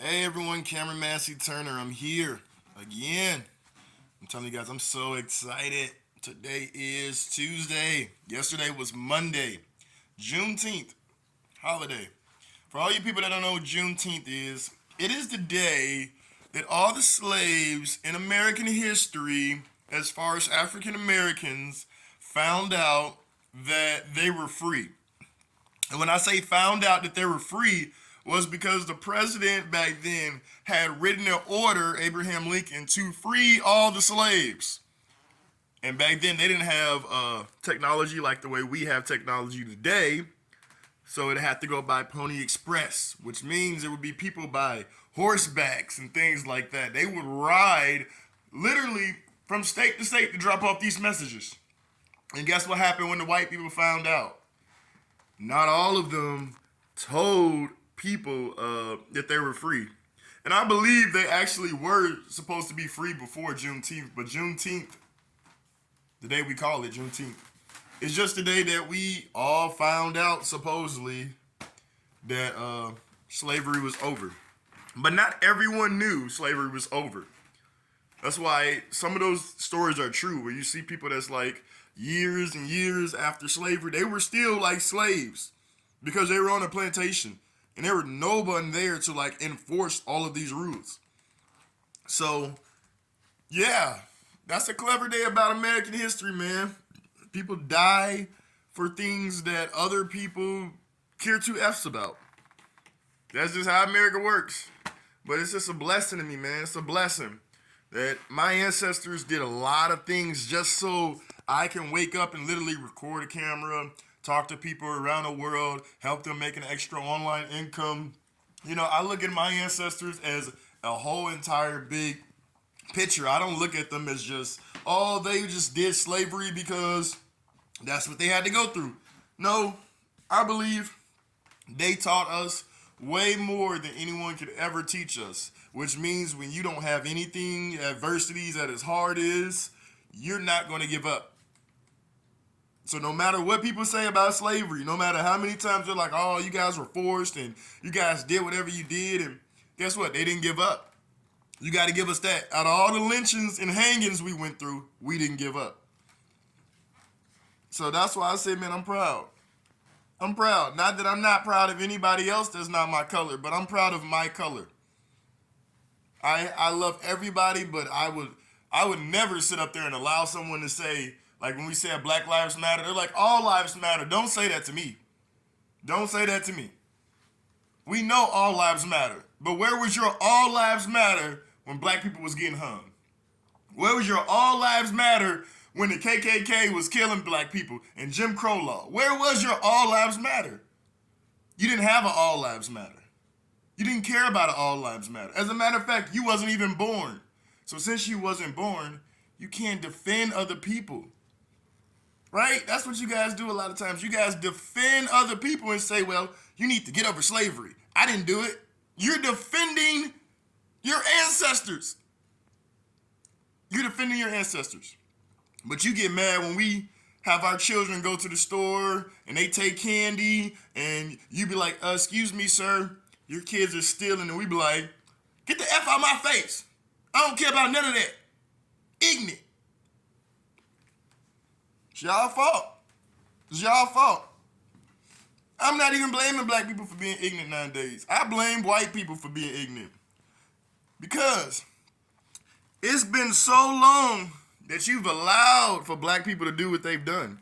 Hey everyone, Cameron Massey-Turner. I'm here again. I'm telling you guys, I'm so excited. Today is Tuesday. Yesterday was Monday, Juneteenth, holiday. For all you people that don't know what Juneteenth is, it is the day that all the slaves in American history, as far as African Americans, found out that they were free. And when I say found out that they were free, was because the president back then had written an order, Abraham Lincoln, to free all the slaves. And back then they didn't have technology like the way we have technology today. So it had to go by Pony Express, which means it would be people by horsebacks and things like that. They would ride literally from state to state to drop off these messages. And guess what happened when the white people found out? Not all of them told people that they were free. And I believe they actually were supposed to be free before Juneteenth, but Juneteenth, the day we call it Juneteenth, is just the day that we all found out, supposedly, that slavery was over. But not everyone knew slavery was over. That's why some of those stories are true, where you see people that's like years and years after slavery, they were still like slaves because they were on a plantation and there were no one there to like enforce all of these rules. So, yeah, that's a clever day about American history, man. People die for things that other people care two F's about. That's just how America works. But it's just a blessing to me, man. It's a blessing that my ancestors did a lot of things just so I can wake up and literally record a camera, talk to people around the world, help them make an extra online income. You know, I look at my ancestors as a whole entire big picture. I don't look at them as just, oh, they just did slavery because that's what they had to go through. No, I believe they taught us way more than anyone could ever teach us, which means when you don't have anything, adversities that as hard as, you're not going to give up. So no matter what people say about slavery, no matter how many times they're like, oh, you guys were forced and you guys did whatever you did, and guess what? They didn't give up. You got to give us that. Out of all the lynchings and hangings we went through, we didn't give up. So that's why I say, man, I'm proud. I'm proud. Not that I'm not proud of anybody else that's not my color, but I'm proud of my color. I love everybody, but I would never sit up there and allow someone to say, like when we said Black Lives Matter, they're like, all lives matter. Don't say that to me. Don't say that to me. We know all lives matter. But where was your all lives matter when black people was getting hung? Where was your all lives matter when the KKK was killing black people and Jim Crow law? Where was your all lives matter? You didn't have an all lives matter. You didn't care about an all lives matter. As a matter of fact, you wasn't even born. So since you wasn't born, you can't defend other people. Right? That's what you guys do a lot of times. You guys defend other people and say, well, you need to get over slavery. I didn't do it. You're defending your ancestors. You're defending your ancestors. But you get mad when we have our children go to the store and they take candy and you be like, excuse me, sir, your kids are stealing. And we be like, get the F out of my face. I don't care about none of that. Ignorant. It's y'all fault. It's y'all fault. I'm not even blaming black people for being ignorant nowadays. I blame white people for being ignorant. Because it's been so long that you've allowed for black people to do what they've done.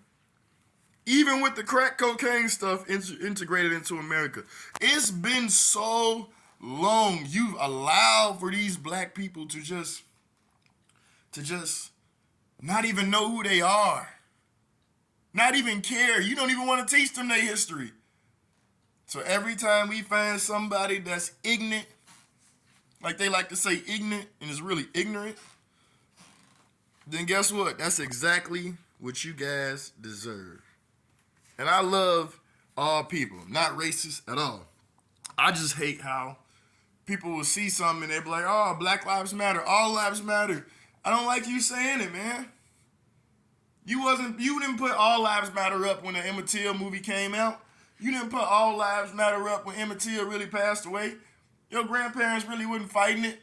Even with the crack cocaine stuff integrated into America. It's been so long you've allowed for these black people to just not even know who they are. Not even care. You don't even want to teach them their history. So every time we find somebody that's ignorant, like they like to say ignorant and is really ignorant, then guess what? That's exactly what you guys deserve. And I love all people, not racist at all. I just hate how people will see something and they be like, oh, Black Lives Matter, all lives matter. I don't like you saying it, man. You didn't put All Lives Matter up when the Emmett Till movie came out. You didn't put All Lives Matter up when Emmett Till really passed away. Your grandparents really wasn't fighting it.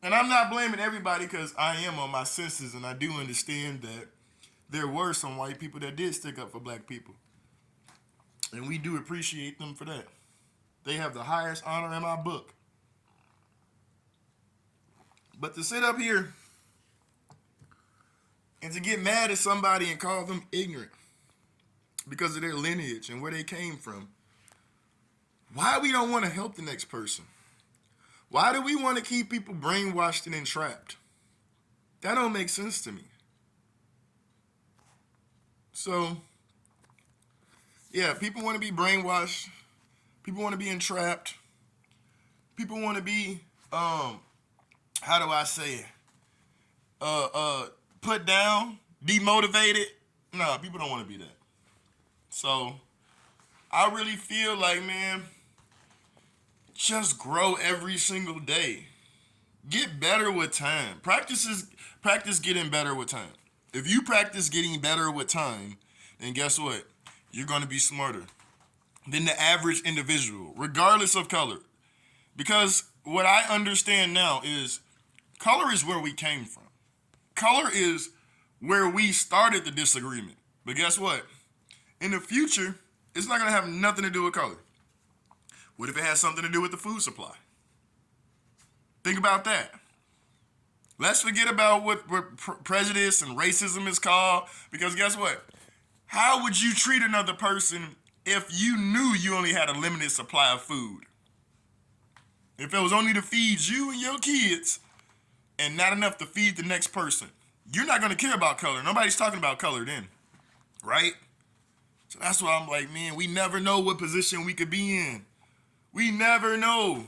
And I'm not blaming everybody because I am on my senses and I do understand that there were some white people that did stick up for black people. And we do appreciate them for that. They have the highest honor in my book. But to sit up here and to get mad at somebody and call them ignorant because of their lineage and where they came from, why we don't want to help the next person? Why do we want to keep people brainwashed and entrapped? That don't make sense to me. So, yeah, people want to be brainwashed. People want to be entrapped. People want to be, how do I say it? Put down, demotivated. No, people don't want to be that. So, I really feel like, man, just grow every single day. Get better with time. Practice getting better with time. If you practice getting better with time, then guess what? You're going to be smarter than the average individual, regardless of color. Because what I understand now is color is where we came from. Color is where we started the disagreement. But guess what? In the future, it's not going to have nothing to do with color. What if it has something to do with the food supply? Think about that. Let's forget about what prejudice and racism is called, because guess what? How would you treat another person if you knew you only had a limited supply of food? If it was only to feed you and your kids and not enough to feed the next person, you're not going to care about color. Nobody's talking about color then, right? So that's why I'm like, man, we never know what position we could be in. We never know.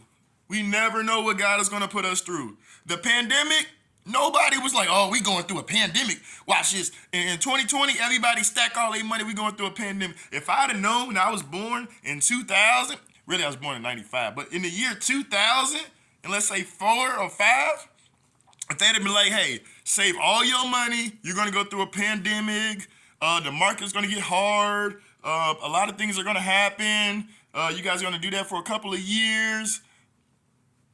We never know what God is going to put us through. The pandemic, nobody was like, oh, we going through a pandemic. Watch this. In 2020, everybody stack all their money. We going through a pandemic. If I'd have known when I was born in 2000, really I was born in 95, but in the year 2000, and let's say 4 or 5, if they'd have been like, hey, save all your money, you're going to go through a pandemic, the market's going to get hard, a lot of things are going to happen, you guys are going to do that for a couple of years,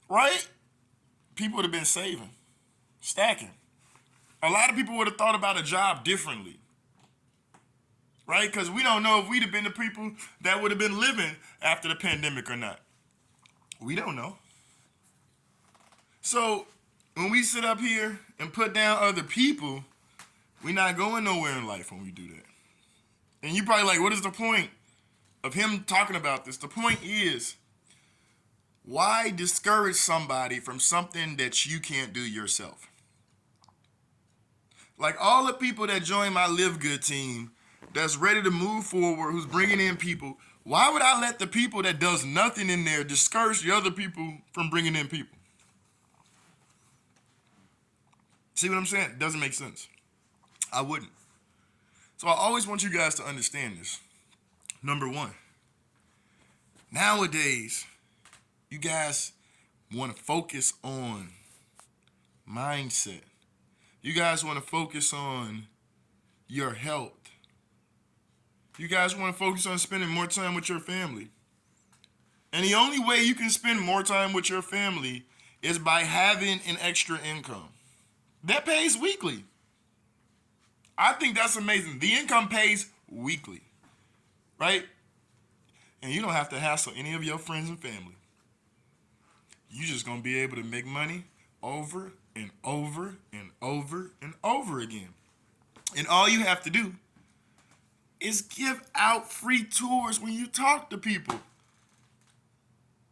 right? People would have been saving, stacking. A lot of people would have thought about a job differently, right? Because we don't know if we'd have been the people that would have been living after the pandemic or not. We don't know. So when we sit up here and put down other people, we're not going nowhere in life when we do that. And you probably like, what is the point of him talking about this? The point is, why discourage somebody from something that you can't do yourself? Like all the people that join my Live Good team that's ready to move forward, who's bringing in people, why would I let the people that does nothing in there discourage the other people from bringing in people? See what I'm saying? It doesn't make sense. I wouldn't. So I always want you guys to understand this. Number one, nowadays, you guys want to focus on mindset. You guys want to focus on your health. You guys want to focus on spending more time with your family. And the only way you can spend more time with your family is by having an extra income. That pays weekly. I think that's amazing. The income pays weekly, right? And you don't have to hassle any of your friends and family. You're just going to be able to make money over and over and over and over again. And all you have to do is give out free tours when you talk to people.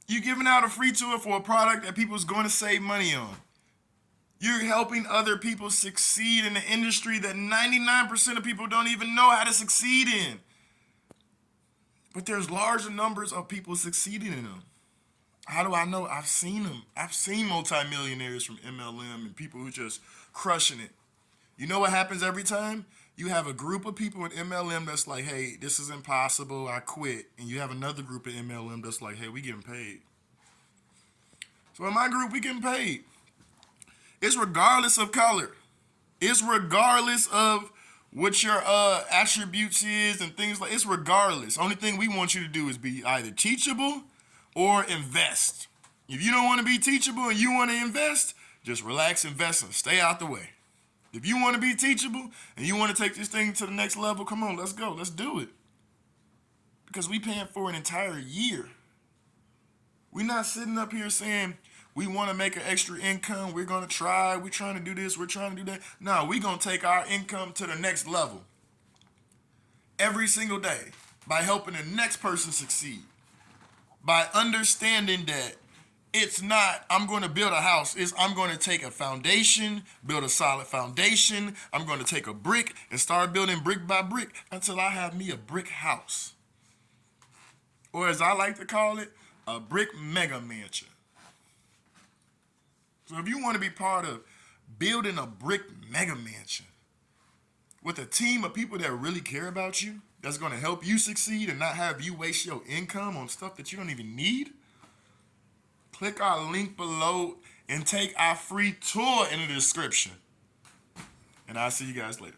You're giving out a free tour for a product that people's going to save money on. You're helping other people succeed in an industry that 99% of people don't even know how to succeed in. But there's larger numbers of people succeeding in them. How do I know? I've seen them. I've seen multimillionaires from MLM and people who just crushing it. You know what happens every time? You have a group of people in MLM that's like, hey, this is impossible, I quit. And you have another group in MLM that's like, hey, we getting paid. So in my group, we getting paid. It's regardless of color. It's regardless of what your attributes is and things like. It's regardless. Only thing we want you to do is be either teachable or invest. If you don't want to be teachable and you want to invest, just relax, invest, and stay out the way. If you want to be teachable and you want to take this thing to the next level, come on, let's go. Let's do it. Because we paying for an entire year. We're not sitting up here saying we want to make an extra income. We're going to try. We're trying to do this. We're trying to do that. No, we're going to take our income to the next level every single day by helping the next person succeed. By understanding that it's not, I'm going to build a house. It's, I'm going to take a foundation, build a solid foundation. I'm going to take a brick and start building brick by brick until I have me a brick house. Or as I like to call it, a brick mega mansion. So if you want to be part of building a brick mega mansion with a team of people that really care about you, that's going to help you succeed and not have you waste your income on stuff that you don't even need, click our link below and take our free tour in the description. And I'll see you guys later.